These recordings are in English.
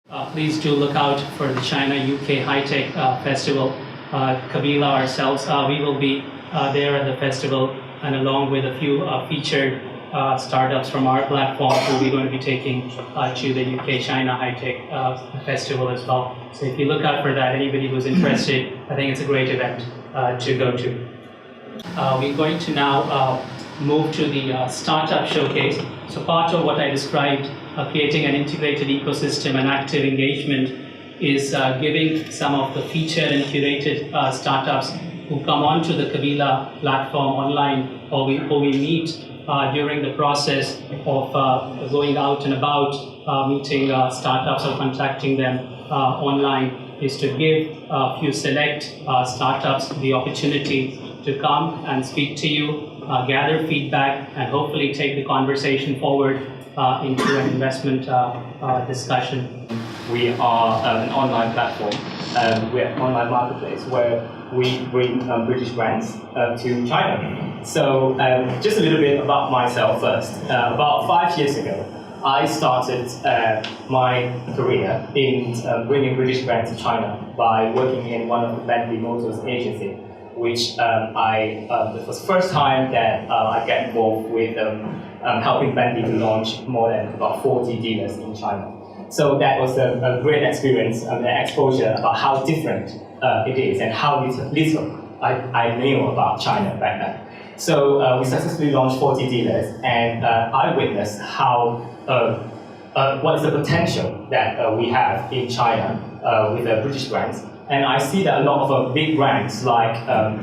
Please do look out for the China UK High Tech Festival. Kabila ourselves, we will be there at the festival, and along with a few featured startups from our platform, we're going to be taking to the UK China High Tech Festival as well. So if you look out for that, anybody who's interested, I think it's a great event to go to. We're going to now move to the startup showcase. So part of what I described, creating an integrated ecosystem and active engagement, is giving some of the featured and curated startups who come onto the Kabila platform online, or we meet during the process of going out and about, meeting startups or contacting them online, is to give a few select startups the opportunity to come and speak to you, gather feedback, and hopefully take the conversation forward into an investment discussion. We are an online platform, we're an online marketplace where we bring British brands to China. So just a little bit about myself first. About 5 years ago, I started my career in bringing British brands to China by working in one of the Bentley Motors agency, which it was the first time that I get involved with helping Bentley to launch more than about 40 dealers in China. So that was a great experience and exposure about how different it is and how little I knew about China back then. So we successfully launched 40 dealers, and I witnessed how what is the potential that we have in China with the British brands. And I see that a lot of big brands like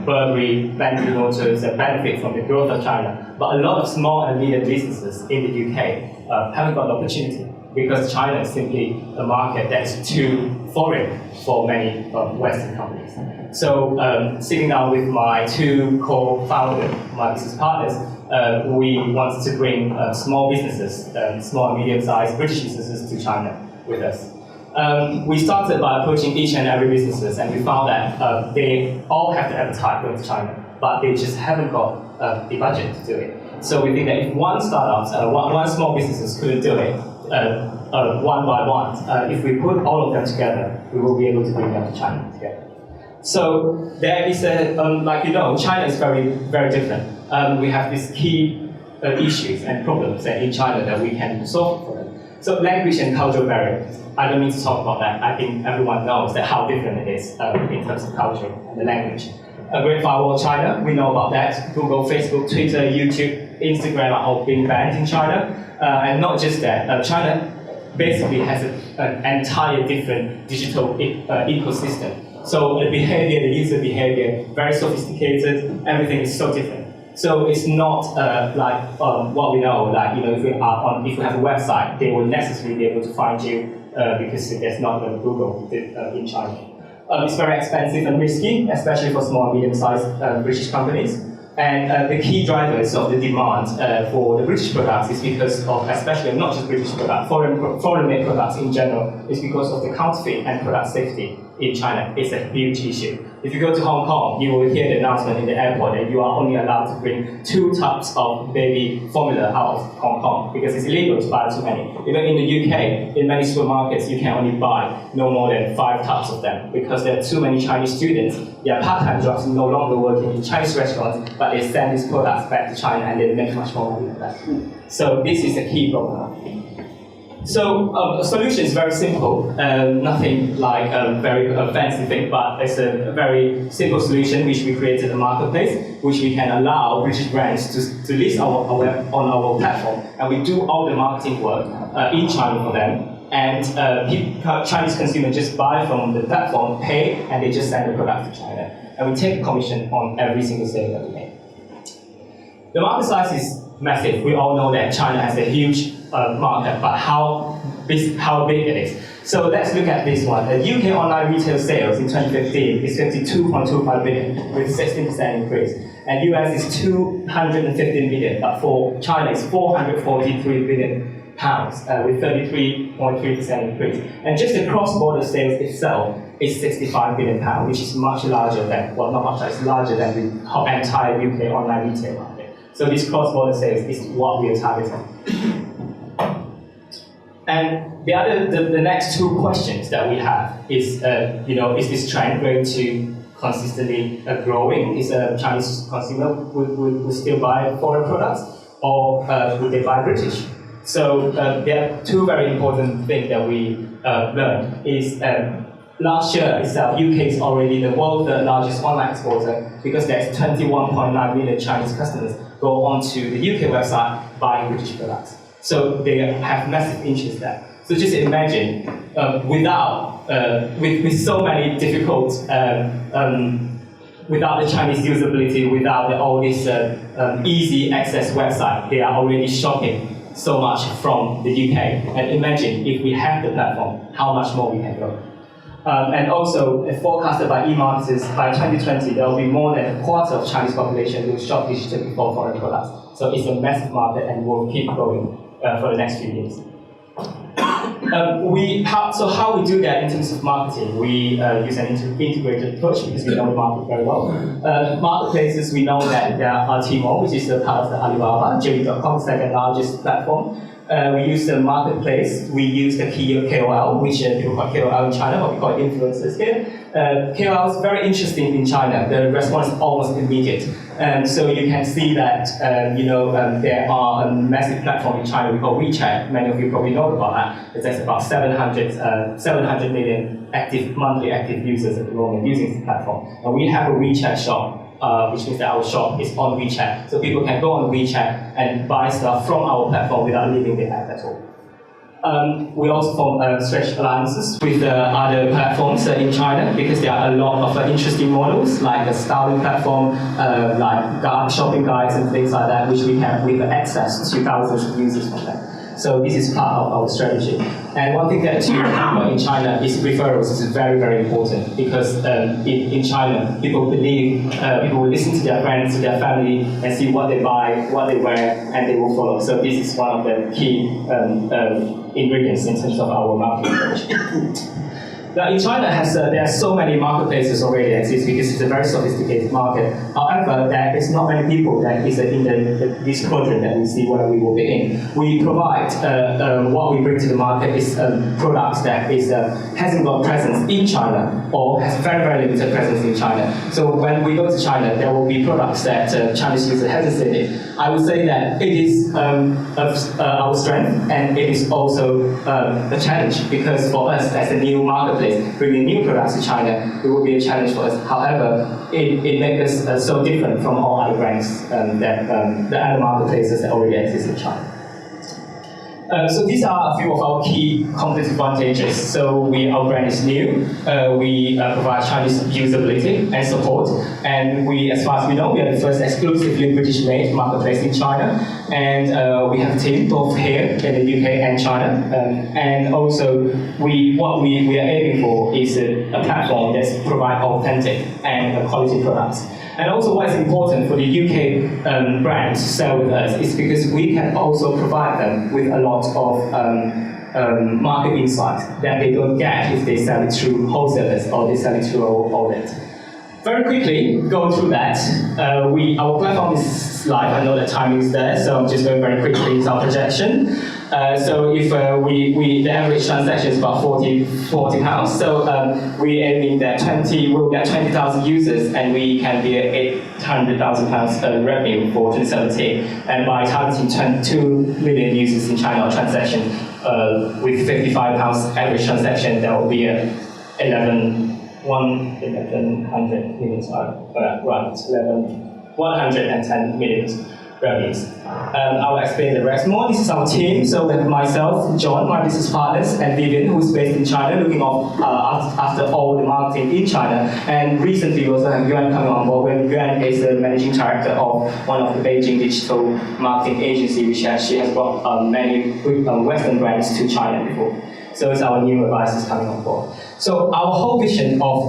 Burberry, Bentley Motors benefit from the growth of China, but a lot of small and medium businesses in the UK haven't got the opportunity because China is simply a market that is too foreign for many Western companies. So sitting down with my two co-founders, my business partners, we wanted to bring small businesses, small and medium-sized British businesses to China with us. We started by approaching each and every businesses, and we found that they all have the appetite going to China, but they just haven't got the budget to do it. So we think that if one startup, one small businesses couldn't do it one by one, if we put all of them together, we will be able to bring them to China together. So there is like China is very, very different. We have these key issues and problems in China that we can solve for them. So language and cultural barriers, I don't need to talk about that. I think everyone knows that how different it is in terms of culture and the language. A Great Firewall China, we know about that. Google, Facebook, Twitter, YouTube, Instagram are all being banned in China. And not just that, China basically has an entire different digital ecosystem. So the behavior, the user behavior, very sophisticated, everything is so different. So it's not like what we know, like if we have a website, they will necessarily be able to find you because there's not Google in China. It's very expensive and risky, especially for small and medium-sized British companies. And the key drivers of the demand for the British products is because of, especially not just British products, foreign-made products in general, is because of the counterfeit and product safety in China. It's a huge issue. If you go to Hong Kong, you will hear the announcement in the airport that you are only allowed to bring 2 tubs of baby formula out of Hong Kong because it's illegal to buy too many. Even in the UK, in many supermarkets, you can only buy no more than 5 tubs of them because there are too many Chinese students. Their part-time jobs no longer working in Chinese restaurants, but they send these products back to China and they make much more money than that. So this is a key problem. So the solution is very simple, nothing like a very fancy thing, but it's a very simple solution which we created a marketplace, which we can allow British brands to list on our platform, and we do all the marketing work in China for them. And Chinese consumers just buy from the platform, pay, and they just send the product to China. And we take a commission on every single sale that we make. The market size is massive. We all know that China has a huge market, but how big it is. So let's look at this one. The UK online retail sales in 2015 is 52.25 billion, with 16% increase. And US is 215 billion, but for China it's 443 billion pounds, with 33.3% increase. And just the cross-border sales itself is 65 billion pounds, which is much larger than, well, not much, it's larger than the entire UK online retail market. So this cross-border sales is what we are targeting. And the next two questions that we have is, is this trend going to consistently growing? Is a Chinese consumer would still buy foreign products, or would they buy British? So there are two very important things that we learned. Is last year itself, UK is already the world's largest online exporter, because there's 21.9 million Chinese customers go onto the UK website buying British products. So they have massive interest there. So just imagine, with so many difficult, without the Chinese usability, without all this easy access website, they are already shopping so much from the UK. And imagine if we have the platform, how much more we can go. And also, forecasted by e-marketers, by 2020, there will be more than a quarter of Chinese population who will shop digitally for foreign products. So it's a massive market, and will keep growing for the next few years. So how we do that in terms of marketing? We use an integrated approach, because we know the market very well. Marketplaces, we know that there are Tmall, which is a part of the Alibaba. JD.com is the second largest platform. We use the marketplace. We use the KOL, which people call KOL in China, but we call it influencers here. KOL is very interesting in China. The response is almost immediate. So you can see that there are a massive platform in China we call WeChat. Many of you probably know about that. There's about 700 million monthly active users at the moment using this platform. And we have a WeChat shop. Which means that our shop is on WeChat. So people can go on WeChat and buy stuff from our platform without leaving the app at all. We also form stretch alliances with other platforms in China, because there are a lot of interesting models, like the styling platform, like shopping guides and things like that, which we have with access to thousands of users from them. So this is part of our strategy. And one thing that to remember in China is referrals. This is very, very important, because in China, people believe, people will listen to their friends, to their family, and see what they buy, what they wear, and they will follow. So this is one of the key ingredients in terms of our marketing approach. Now, in China, there are so many marketplaces already exist, because it's a very sophisticated market. However, there is not many people that is in this quadrant that we see where we will be in. We provide what we bring to the market is products that hasn't got presence in China, or has very, very limited presence in China. So when we go to China, there will be products that Chinese users haven't seen it. I would say that it is our strength, and it is also a challenge, because for us as a new marketplace, bringing new products to China, it will be a challenge for us. However, it makes us so different from all other brands the other marketplaces that already exist in China. So these are a few of our key competitive advantages. So our brand is new. We provide Chinese usability and support. And as far as we know, we are the first exclusively British-made marketplace in China. And we have a team both here in the UK and China. And also, what we are aiming for is a platform that provides authentic and quality products. And also, what is important for the UK brand to sell with us is because we can also provide them with a lot of market insight that they don't get if they sell it through wholesalers or they sell it through our outlet. Very quickly, go through that. Our platform is live. I know the timing is there, so I'm just going very quickly into our projection. So if the average transaction is about 40 pounds, so we're aiming that we'll get 20,000 users, and we can be at 800,000 pounds revenue for 2017. And by targeting 2 million users in China on transaction, with 55 pounds average transaction, that will be 110 million revenues. I will explain the rest more. This is our team. So we have myself, John, my business partners, and Vivian, who is based in China, looking after all the marketing in China. And recently, we also have Yuan coming on board. When Yuan is the managing director of one of the Beijing digital marketing agency, which she has brought many Western brands to China before. So it's our new advisors coming on board. So our whole vision of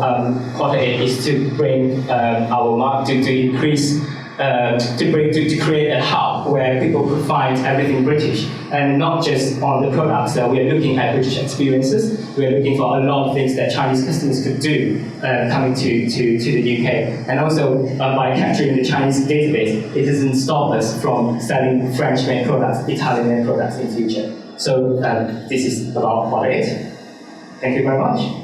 Q8 is to bring our market to increase. To create a hub where people could find everything British, and not just on the products. We are looking at British experiences. We are looking for a lot of things that Chinese customers could do coming to the UK. And also by capturing the Chinese database, it doesn't stop us from selling French-made products, Italian-made products in the future. So this is about it. Thank you very much.